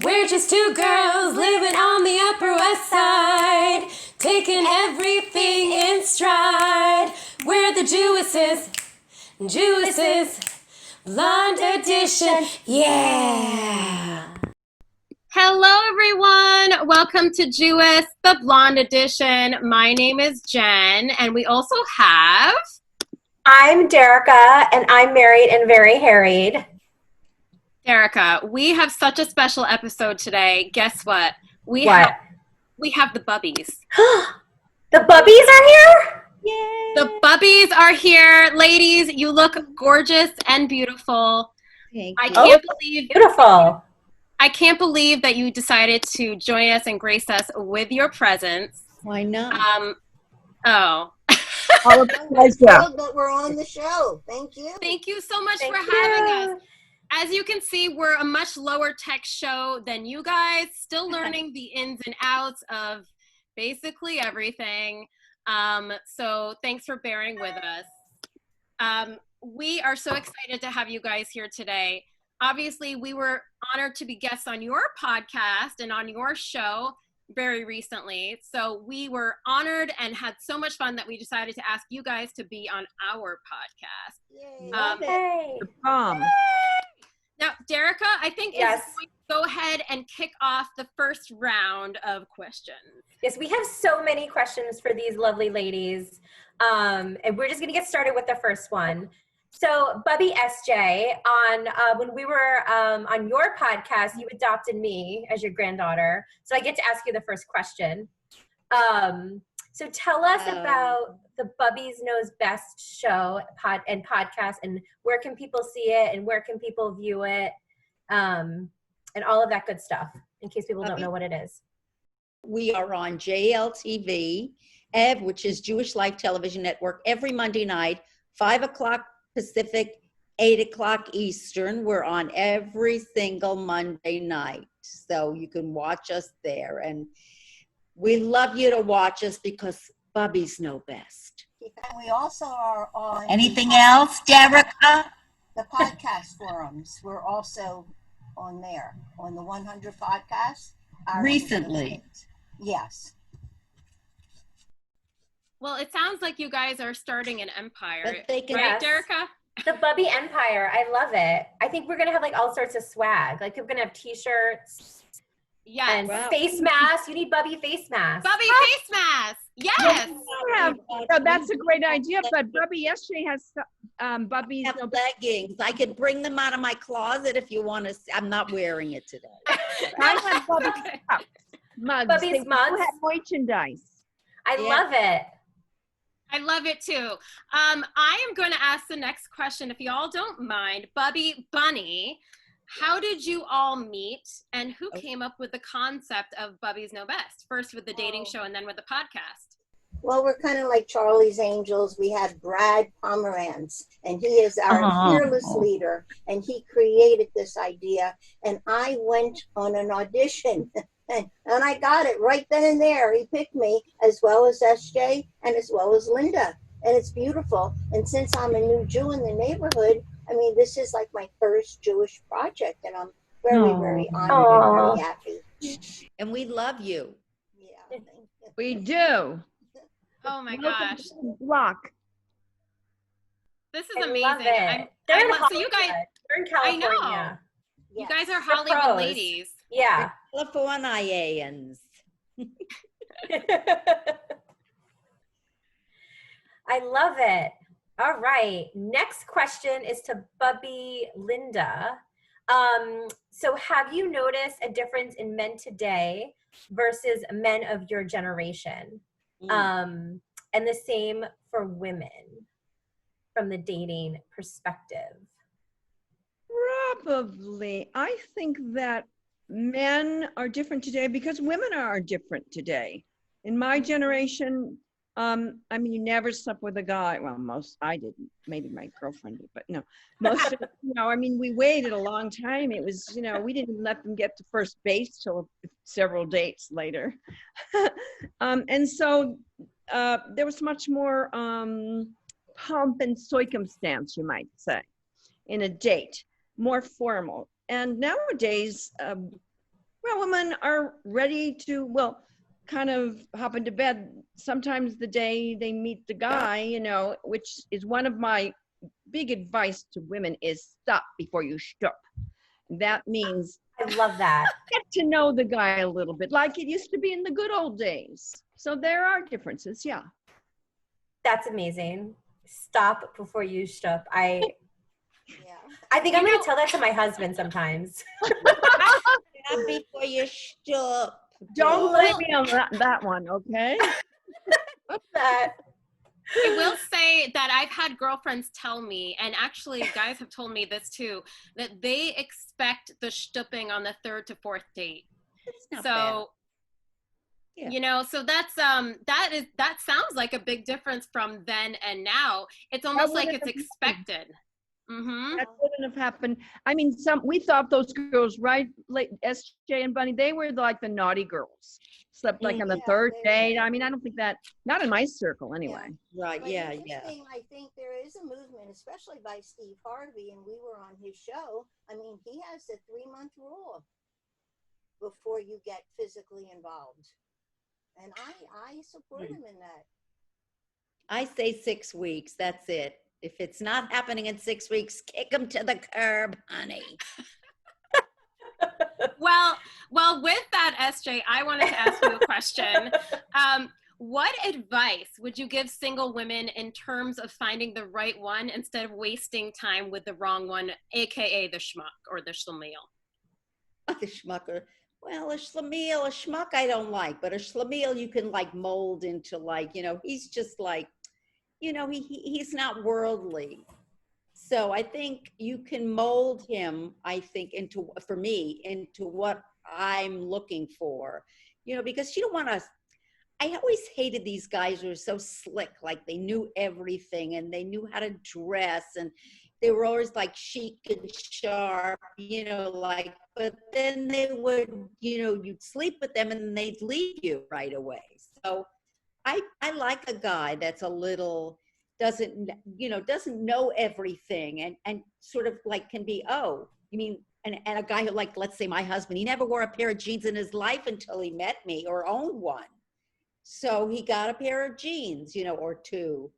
We're just two girls living on the Upper West Side, taking everything in stride. We're the Jewesses, Blonde Edition, yeah. Hello, everyone. Welcome to Jewess, the Blonde Edition. My name is Jen, and we also have... I'm Derica, and I'm married and very harried. Derica, we have such a special episode today. Guess what? We have the Bubbies. The Bubbies are here? Yay! The Bubbies are here. Ladies, you look gorgeous and beautiful. I can't believe that you decided to join us and grace us with your presence. Why not? All of us that we're on the show. Thank you. Thank you so much for having us. As you can see, we're a much lower tech show than you guys, still learning the ins and outs of basically everything. So thanks for bearing with us. We are so excited to have you guys here today. Obviously, we were honored to be guests on your podcast and on your show very recently. So we were honored and had so much fun that we decided to ask you guys to be on our podcast. Yay. Now, Derica, I think is going to go ahead and kick off the first round of questions. Yes, we have so many questions for these lovely ladies. And we're just going to get started with the first one. So, Bubby SJ, when we were on your podcast, you adopted me as your granddaughter. So I get to ask you the first question. So tell us about the Bubbies Knows Best show and podcast, and where can people see it, and where can people view it, and all of that good stuff, in case people don't know what it is. We are on JLTV, which is Jewish Life Television Network, every Monday night, 5 o'clock Pacific, 8 o'clock Eastern. We're on every single Monday night, so you can watch us there. And we love you to watch us because Bubbies know best. We also are on... Anything else, Derica? The podcast forums. We're also on there, on the 100 podcast. Recently. Yes. Well, it sounds like you guys are starting an empire, right, Yes. Derica? The Bubby Empire. I love it. I think we're going to have like all sorts of swag. Like we're going to have t-shirts. Yes. And face masks. You need Bubby face masks. Bubby face mask. Yes. So that's a great idea, but Bubby yesterday has Bubbies have leggings. I could bring them out of my closet if you want to. I'm not wearing it today. I have Bubby's mugs. Bubby's mugs. Have merchandise. I love it. I love it too. I am going to ask the next question, if you all don't mind. Bubby Bunny, how did you all meet, and who came up with the concept of Bubbies Know Best? First with the dating show and then with the podcast. Well, we're kind of like Charlie's Angels. We had Brad Pomerantz, and he is our fearless leader, and he created this idea. And I went on an audition, and I got it right then and there. He picked me, as well as SJ and as well as Linda, and it's beautiful. And since I'm a new Jew in the neighborhood, I mean, this is like my first Jewish project, and I'm very, very honored and very happy. And we love you. Yeah. We do. Oh my gosh. Block. This is I amazing. love it. So you guys, they're in California. I know. You guys are Hollywood pros. ladies. Yeah. Californians. I love it. All right. Next question is to Bubby Linda. So have you noticed a difference in men today versus men of your generation? And the same for women from the dating perspective. Probably. I think that men are different today because women are different today. In my generation, I mean, you never slept with a guy. Well, I didn't. Maybe my girlfriend did, but no. Most of, I mean, we waited a long time. It was, we didn't let them get to first base till several dates later. And so there was much more pomp and circumstance, you might say, in a date, more formal. And nowadays, Well, women are ready to, well, kind of hop into bed sometimes the day they meet the guy, you know, which is one of my big advice to women is stop before you shop. That means I love that. get to know the guy a little bit, like it used to be in the good old days. So there are differences, yeah. That's amazing. Stop before you shop. Yeah. I think I'm going to tell that to my husband sometimes. Not before you stop. Don't blame me on that one, okay? That. I will say that I've had girlfriends tell me, and actually guys have told me this too, that they expect the stooping on the 3rd to 4th date. It's not So, bad. Yeah. you know, so that's that sounds like a big difference from then and now. It's almost like it's expected. Mm-hmm. That wouldn't have happened. I mean, we thought those girls, right? Like SJ and Bunny, they were like the naughty girls. Slept like on the Yeah, 3rd they date. I mean, I don't think that, not in my circle anyway. Right, But yeah. interesting, I think there is a movement, especially by Steve Harvey, and we were on his show. I mean, he has the 3-month rule before you get physically involved. And I support him in that. I say 6 weeks, that's it. If it's not happening in 6 weeks, kick them to the curb, honey. Well, with that, SJ, I wanted to ask you a question. What advice would you give single women in terms of finding the right one instead of wasting time with the wrong one, aka the schmuck or the schlemiel? The schmucker. Well, a schmuck I don't like, but a schlemiel you can like mold into like, you know, he's just like, you know, he's not worldly. So I think you can mold him, I think, into, for me, into what I'm looking for, you know, because you don't want to, I always hated these guys who were so slick, like they knew everything and they knew how to dress and they were always like chic and sharp, you know, like, but then they would, you know, you'd sleep with them and they'd leave you right away. So I like a guy that's a little, doesn't know everything and sort of like can be, oh, you mean, and a guy who, like, let's say my husband, he never wore a pair of jeans in his life until he met me or owned one. So he got a pair of jeans, you know, or two.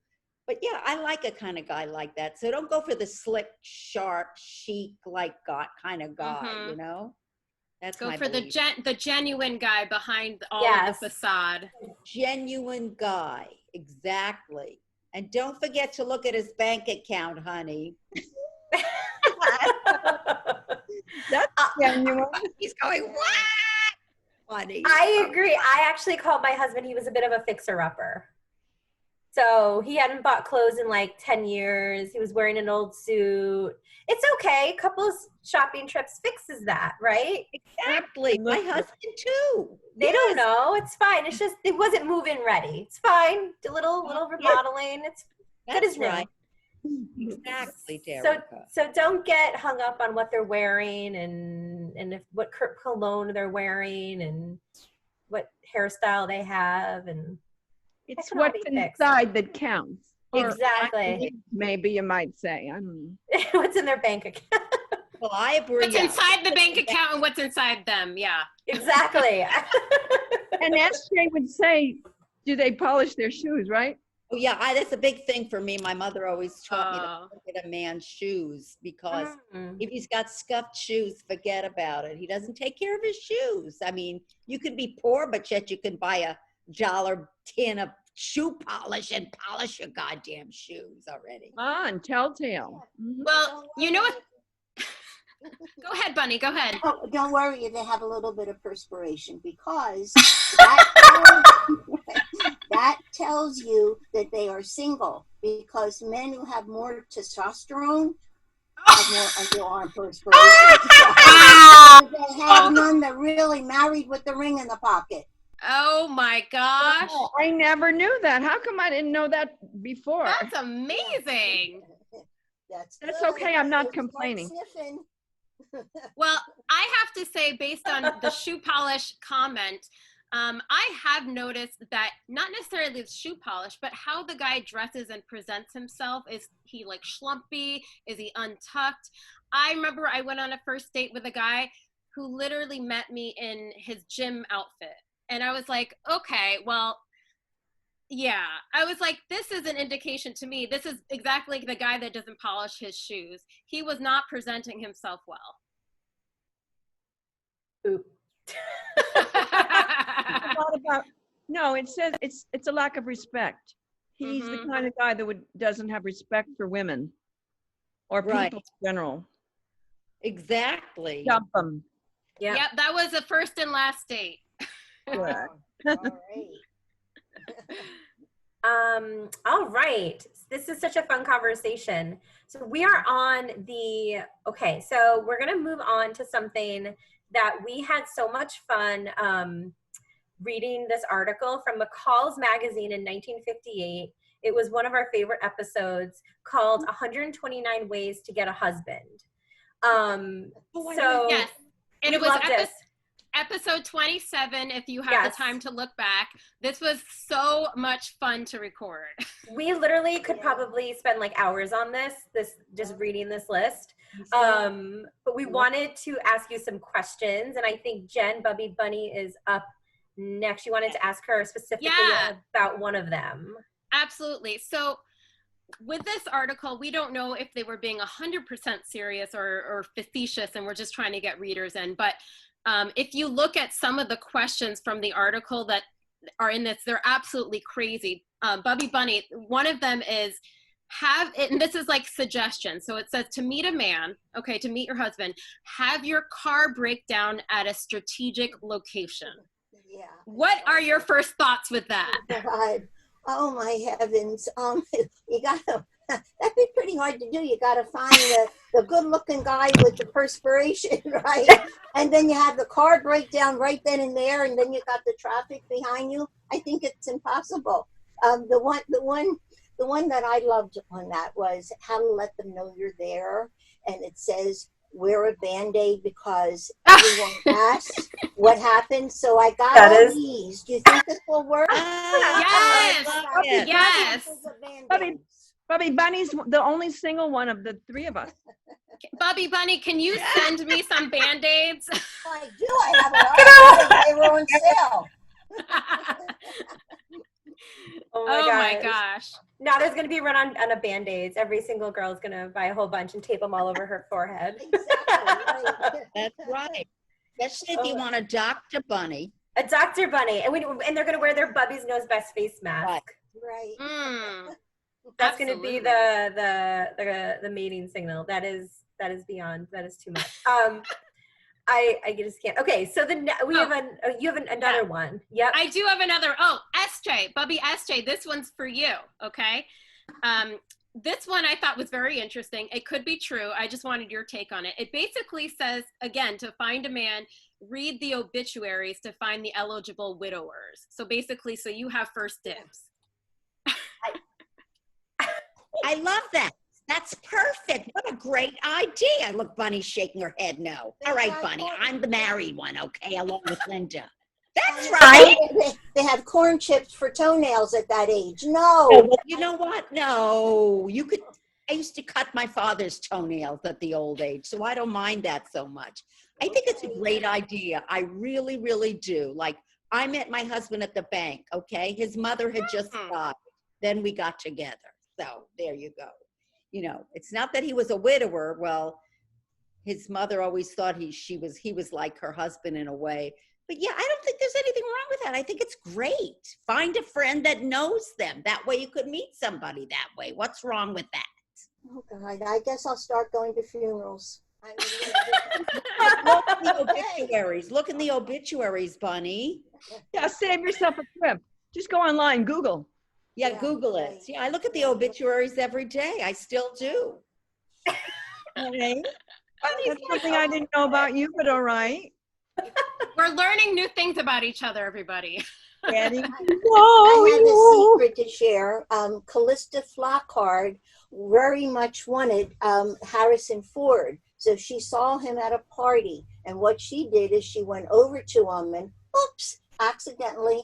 But yeah, I like a kind of guy like that. So don't go for the slick, sharp, chic, like kind of guy, you know? That's Go my for belief. the genuine guy behind all Yes. of the facade. Genuine guy, exactly. And don't forget to look at his bank account, honey. That's genuine. He's going, what? Honey. I agree. I actually called my husband, he was a bit of a fixer-upper. So he hadn't bought clothes in like 10 years. He was wearing an old suit. It's okay. Couples shopping trips fixes that, right? Exactly. My husband too. They don't know. It's fine. It's just, it wasn't move-in ready. It's fine. A little remodeling. It's good as new. Right. Exactly, So, Derica. so don't get hung up on what they're wearing and if what cologne they're wearing and what hairstyle they have and It's can all what's be fixed. inside that counts. Or Exactly. maybe you might say, I don't know. What's in their bank account? Well, I agree. What's inside the bank account and what's inside them, yeah. Exactly. And SJ would say, do they polish their shoes, right? Oh yeah, that's a big thing for me. My mother always taught me to look at a man's shoes because if he's got scuffed shoes, forget about it. He doesn't take care of his shoes. I mean, you can be poor, but yet you can buy a $1 tin of shoe polish and polish your goddamn shoes already. On Telltale. Mhm. Well, you know what? Go ahead, Bunny, go ahead. Oh, don't worry if they have a little bit of perspiration because that tells you that they are single because men who have more testosterone have more underarm perspiration. They have none. They're really married with the ring in the pocket. Oh my gosh. Oh, I never knew that. How come I didn't know that before? That's amazing. That's That's good. okay. I'm not It's like complaining. sniffing. Well, I have to say, based on the shoe polish comment, I have noticed that not necessarily the shoe polish, but how the guy dresses and presents himself. Is he like schlumpy? Is he untucked? I remember I went on a first date with a guy who literally met me in his gym outfit. And I was like, okay, well, yeah. I was like, this is an indication to me. This is exactly the guy that doesn't polish his shoes. He was not presenting himself well. Oop. It's all about, no, it says it's a lack of respect. He's the kind of guy that doesn't have respect for women or Right. people in general. Exactly. Dump them. Yeah. Yep, that was a first and last date. Correct. All right. All right. This is such a fun conversation. So we are on okay, so we're going to move on to something that we had so much fun reading this article from McCall's magazine in 1958. It was one of our favorite episodes called 129 Ways to Get a Husband. So yes, and it was loved it. episode 27, if you have Yes. the time to look back. This was so much fun to record. We literally could probably spend like hours on this just reading this list. But we wanted to ask you some questions, and I think Jen Bubby Bunny is up next. You wanted to ask her specifically about one of them. Absolutely. So with this article, we don't know if they were being 100% serious or facetious, and we're just trying to get readers in. But if you look at some of the questions from the article that are in this, they're absolutely crazy. Bubby Bunny, one of them is and this is like suggestions. So it says, to meet a man, okay, to meet your husband, have your car break down at a strategic location. Yeah. What are your first thoughts with that? God. Oh my heavens. You gotta, that'd be pretty hard to do. You gotta find the good looking guy with the perspiration, right? And then you have the car breakdown right then and there, and then you got the traffic behind you. I think it's impossible. The one that I loved on that was how to let them know you're there. And it says, wear a Band-Aid because everyone asks what happened. So I got all these. Do you think this will work? Yes. Yes. Bubby Bunny's the only single one of the three of us. Bubby Bunny, can you send me some Band-Aids? I do. I have a lot. They were on sale. Oh my gosh. Now there's going to be run on a Band-Aids. Every single girl is going to buy a whole bunch and tape them all over her forehead. Exactly. Right. That's right. Especially if you want a Dr. Bunny. A Dr. Bunny. And they're going to wear their Bubbies Knows Best face mask. Right. That's going to be the mating signal. That is beyond. That is too much. I just can't. Okay, so you have another one. Yep. I do have another. Oh, SJ, Bubby SJ, this one's for you, okay? This one I thought was very interesting. It could be true. I just wanted your take on it. It basically says, again, to find a man, read the obituaries to find the eligible widowers. So basically, so you have first dibs. I love that. That's perfect. What a great idea. Look, Bunny's shaking her head no. All right, Bunny, I'm the married one, okay, along with Linda. That's right. They have corn chips for toenails at that age. No. Oh, well, you know what? No. I used to cut my father's toenails at the old age, so I don't mind that so much. I think it's a great idea. I really, really do. Like, I met my husband at the bank, okay? His mother had just died. Then we got together. So there you go. You know, it's not that he was a widower. Well, his mother always thought he was like her husband in a way. But yeah, I don't think there's anything wrong with that. I think it's great. Find a friend that knows them. That way you could meet somebody that way. What's wrong with that? Oh God, I guess I'll start going to funerals. Look in the obituaries. Look in the obituaries, Bunny. Yeah, save yourself a trip. Just go online, Google. Yeah, Google it. Yeah, I look at the obituaries every day. I still do. Okay. That's something I didn't know about you, but all right. We're learning new things about each other, everybody. I have a secret to share. Callista Flockhart very much wanted Harrison Ford. So she saw him at a party. And what she did is she went over to him and, oops, accidentally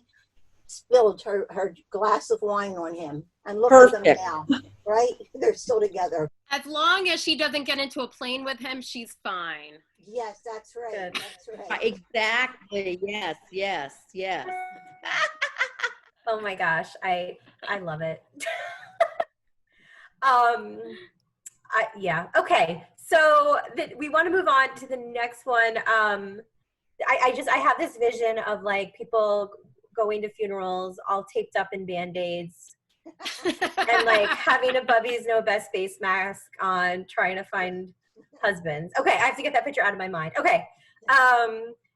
spilled her glass of wine on him. And look at them Perfect. now, right? They're still together. As long as she doesn't get into a plane with him, she's fine. Yes, that's right. Good. That's right. Exactly. Yes, yes, yes. Oh my gosh, I love it. Yeah. Okay. So we want to move on to the next one. I have this vision of like people going to funerals all taped up in Band-Aids and like having a Bubbies Know Best face mask on, trying to find husbands. Okay, I have to get that picture out of my mind. Okay.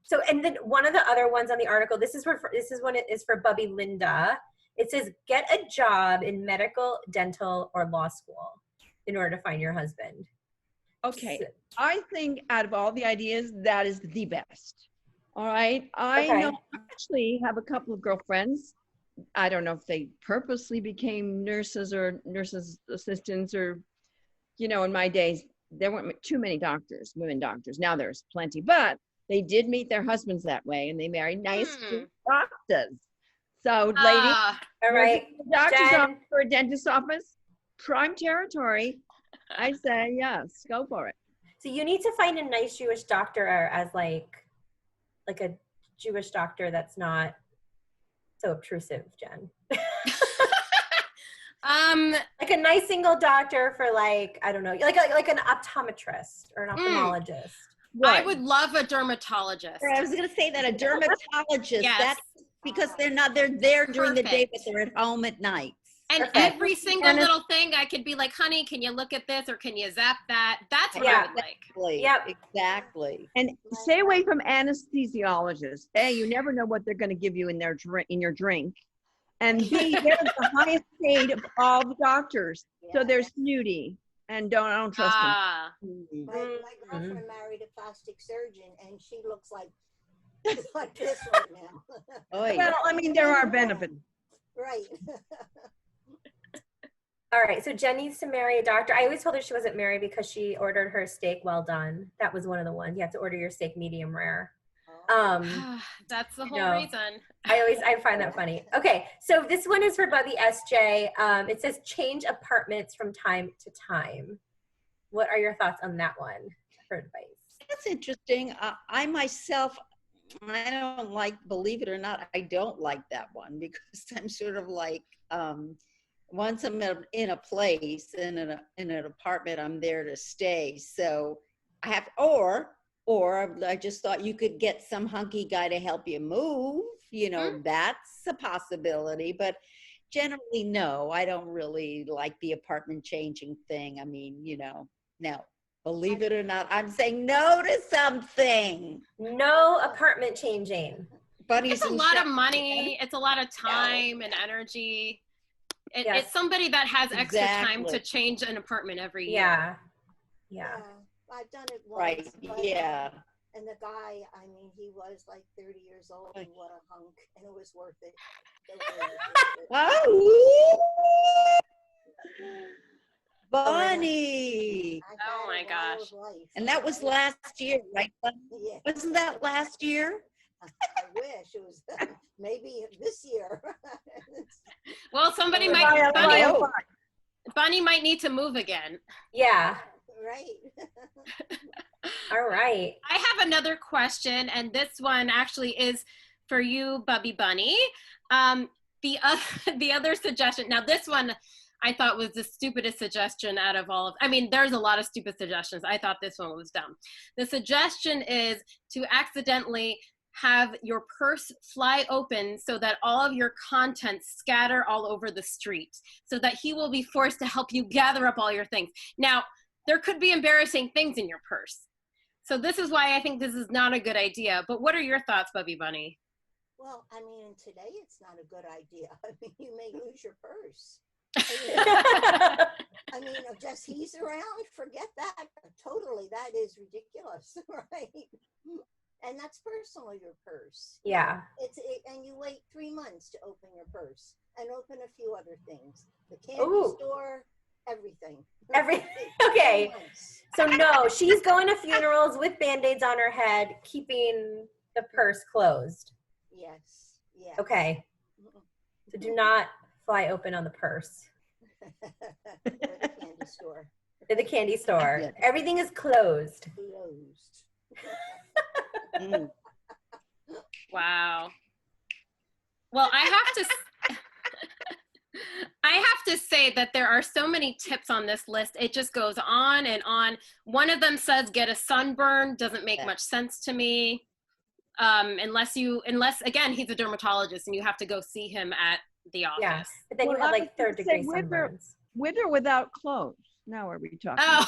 So, and then one of the other ones on the article, this is one is for Bubby Linda. It says, get a job in medical, dental, or law school in order to find your husband. Okay. So, I think out of all the ideas, that is the best. All right. I Okay. know, I actually have a couple of girlfriends. I don't know if they purposely became nurses or nurses assistants or, you know, in my days, there weren't too many doctors, women doctors. Now there's plenty, but they did meet their husbands that way and they married nice doctors. So ladies, all right. doctor's Jen. office or a dentist's office, prime territory. I say yes, go for it. So you need to find a nice Jewish doctor as like a Jewish doctor that's not so obtrusive, Jen. Like a nice single doctor for like, I don't know, like an optometrist or an ophthalmologist. I would love a dermatologist. I was going to say that a dermatologist. Yes. That's because they're there during the day, but they're at home at night. And Perfect. every single little thing, I could be like, honey, can you look at this or can you zap that? That's what I would like. Exactly. Yep. Exactly. And stay away from anesthesiologists. A, you never know what they're going to give you in your drink. And B, they're the highest paid of all the doctors. So they're snooty and I don't trust them. My girlfriend married a plastic surgeon, and she looks like this right now. Well, I mean, there are benefits. Right. All right, so Jen needs to marry a doctor. I always told her she wasn't married because she ordered her steak well done. That was one of the ones. You have to order your steak medium rare. That's the whole reason. I find that funny. Okay, so this one is for Bubby SJ. It says change apartments from time to time. What are your thoughts on that one for advice? That's interesting. I myself, I don't like, believe it or not, I don't like that one because I'm sort of like, once I'm in a place, in an apartment, I'm there to stay. So I have, or I just thought you could get some hunky guy to help you move. You know, that's a possibility. But generally, no, I don't really like the apartment changing thing. I mean, you know, now, believe it or not, I'm saying no to something. No apartment changing. It's a lot of money. It's a lot of time and energy. It's somebody that has extra time to change an apartment every year. Yeah. I've done it once. Right, yeah. And the guy, I mean, he was like 30 years old and what a hunk, and it was worth it. Oh, Bonnie. Oh my gosh. And that was last year, right? Yeah. Wasn't that last year? I wish it was maybe this year. Well, somebody Bunny might need to move again. Yeah. Right. All right. I have another question, and this one actually is for you, Bubby Bunny. The other suggestion, now this one I thought was the stupidest suggestion out of all of, I mean, there's a lot of stupid suggestions. I thought this one was dumb. The suggestion is to accidentally have your purse fly open so that all of your contents scatter all over the street so that he will be forced to help you gather up all your things. Now, there could be embarrassing things in your purse. So this is why I think this is not a good idea. But what are your thoughts, Bubby Bunny? Well, I mean, today it's not a good idea. I mean, you may lose your purse. I mean, just he's around, forget that. Totally, that is ridiculous, right? And that's personally your purse. Yeah. And you wait 3 months to open your purse and open a few other things. The candy store, everything. Okay. So no, she's going to funerals with Band-Aids on her head, keeping the purse closed. Yes. Yeah. Okay. So do not fly open on the purse. Or the candy store. In the candy store. Yeah. Everything is closed. Closed. Mm. Wow. Well, I have to say that there are so many tips on this list. It just goes on and on. One of them says get a sunburn. Doesn't make much sense to me. Unless again, he's a dermatologist and you have to go see him at the office. Yeah. But then you Well, have I like was third gonna say degree sunburns. With or without clothes? Now are we talking? Oh,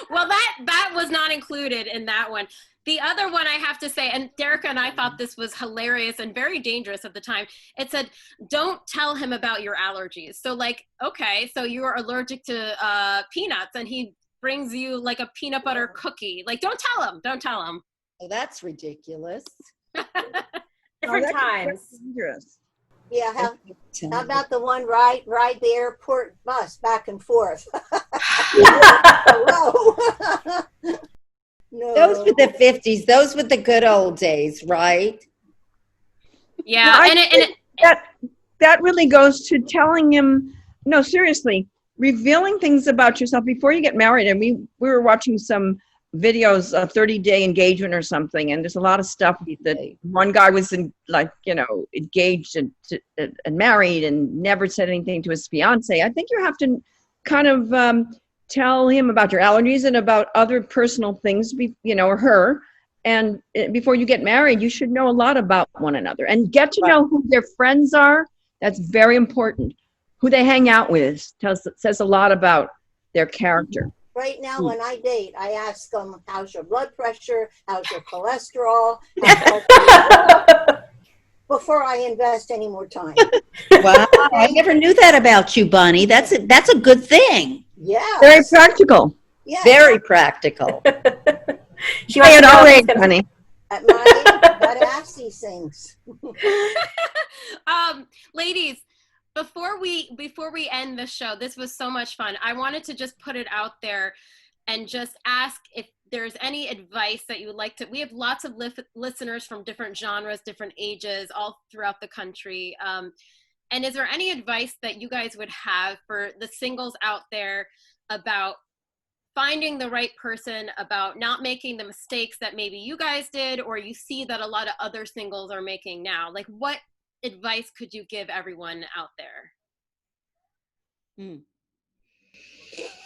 well, that was not included in that one. The other one I have to say, and Derica and I thought this was hilarious and very dangerous at the time. It said, don't tell him about your allergies. So like, okay, so you're allergic to peanuts and he brings you like a peanut butter cookie. Like, don't tell him. Oh, that's ridiculous. Different times. Dangerous. Yeah, how about the one ride the airport bus back and forth? Hello. No. Those were the 50s. Those were the good old days, right? Yeah, Well, and that really goes to telling him, no, seriously, revealing things about yourself before you get married. And we were watching some videos of 30-day engagement or something, and there's a lot of stuff that one guy was engaged and married and never said anything to his fiance. I think you have to kind of tell him about your allergies and about other personal things, or her. And before you get married, you should know a lot about one another and get to know who their friends are. That's very important. Who they hang out with says a lot about their character. Right now, when I date, I ask them, how's your blood pressure? How's your cholesterol? Before I invest any more time. Wow, I never knew that about you, Bunny. That's a good thing. Yeah. Very practical. Yeah. Very practical. She wants Say to it know all if age, he's gonna- honey. At my age, I gotta ask these things. ladies, before we end the show, this was so much fun. I wanted to just put it out there and just ask if there's any advice that you would like to. We have lots of listeners from different genres, different ages, all throughout the country. And is there any advice that you guys would have for the singles out there about finding the right person, about not making the mistakes that maybe you guys did or you see that a lot of other singles are making now? Like, what advice could you give everyone out there?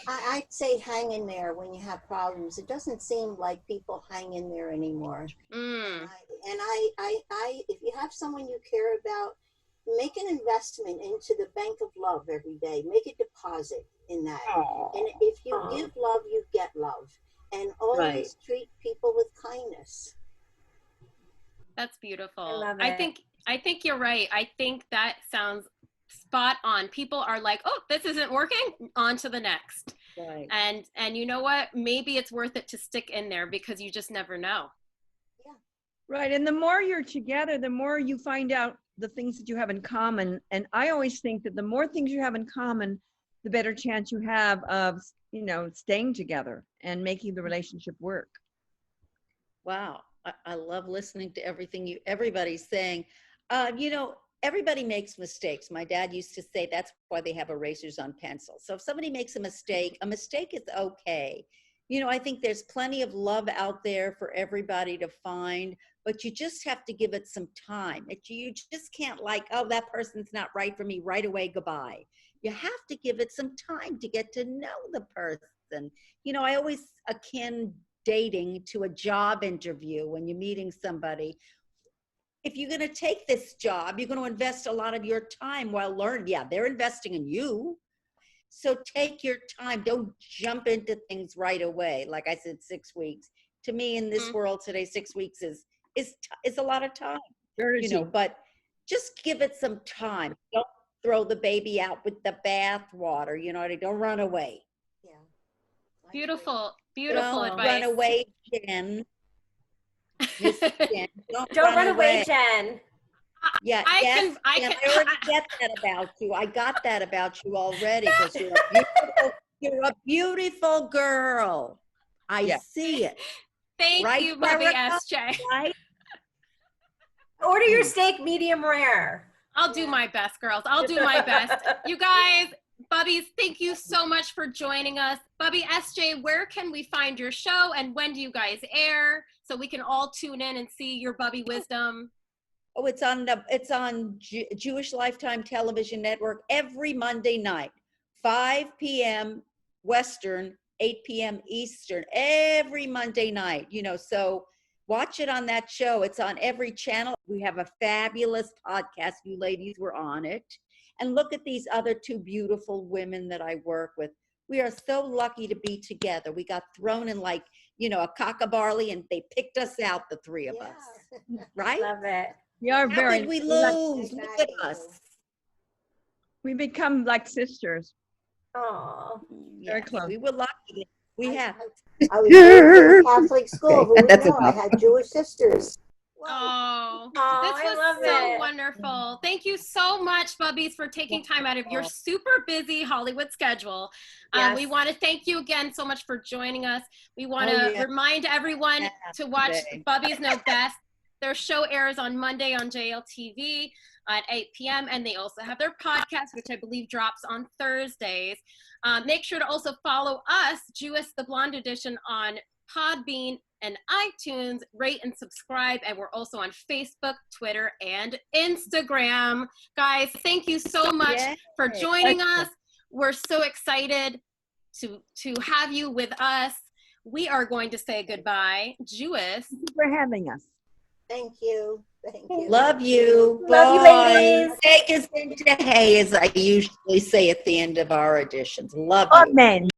I'd say hang in there when you have problems. It doesn't seem like people hang in there anymore. If you have someone you care about, make an investment into the bank of love every day. Make a deposit in that. And if you give love, you get love. And always treat people with kindness. That's beautiful. I love it. I think you're right. I think that sounds spot on. People are like, oh, this isn't working, on to the next. Right. And you know what? Maybe it's worth it to stick in there because you just never know. Yeah. Right. And the more you're together, the more you find out the things that you have in common. And I always think that the more things you have in common, the better chance you have of, staying together and making the relationship work. Wow. I love listening to everybody's saying. Everybody makes mistakes. My dad used to say that's why they have erasers on pencils. So if somebody makes a mistake is okay. I think there's plenty of love out there for everybody to find, but you just have to give it some time. You just can't that person's not right for me right away, goodbye. You have to give it some time to get to know the person. I always akin dating to a job interview when you're meeting somebody. If you're going to take this job, you're going to invest a lot of your time while learning. Yeah, they're investing in you. So take your time. Don't jump into things right away. Like I said, 6 weeks. To me, in this world today, 6 weeks is a lot of time. But just give it some time. Don't throw the baby out with the bathwater. Don't run away. Yeah. Beautiful Don't advice. run away, Jen. Miss Jen. Don't run away, Jen. Yeah, I already get that about you. I got that about you already because you're a beautiful girl. I see it. Thank you, Bubby SJ. Right? Order your steak medium rare. I'll do my best, girls. I'll do my best. You guys, Bubbies, thank you so much for joining us. Bubby SJ, where can we find your show and when do you guys air so we can all tune in and see your Bubby wisdom? Oh, it's on Jewish Lifetime Television Network every Monday night, 5 p.m. Western, 8 p.m. Eastern, every Monday night, so watch it on that show. It's on every channel. We have a fabulous podcast. You ladies were on it. And look at these other two beautiful women that I work with. We are so lucky to be together. We got thrown in like, a cock of barley and they picked us out, the three of us. Right? Love it. We are How very could we lucky. lose? Look at us. We become like sisters. Oh, Very Yes, close. we were lucky. We have. I was raised in a Catholic school. Who would That's know? I enough. had Jewish sisters. Oh, I this was love so it. wonderful. Thank you so much, Bubbies, for taking time out of your super busy Hollywood schedule. Yes. We want to thank you again so much for joining us. We want to Oh, yeah. remind everyone to watch Today. Bubbies Know Best. Their show airs on Monday on JLTV at 8 p.m. And they also have their podcast, which I believe drops on Thursdays. Make sure to also follow us, Jewess the Blonde Edition, on Podbean and iTunes. Rate and subscribe. And we're also on Facebook, Twitter, and Instagram. Guys, thank you so much for joining us. We're so excited to have you with us. We are going to say goodbye. Jewess. Thank you for having us. Thank you. Thank you. Love you. Love you, Bye. ladies. Take us into hay, as I usually say at the end of our editions. Love you. Amen.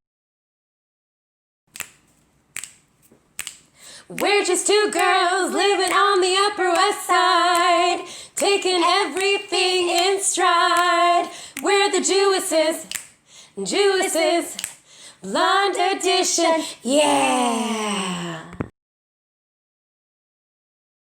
We're just two girls living on the Upper West Side, taking everything in stride. We're the Jewesses, Blonde Edition, yeah.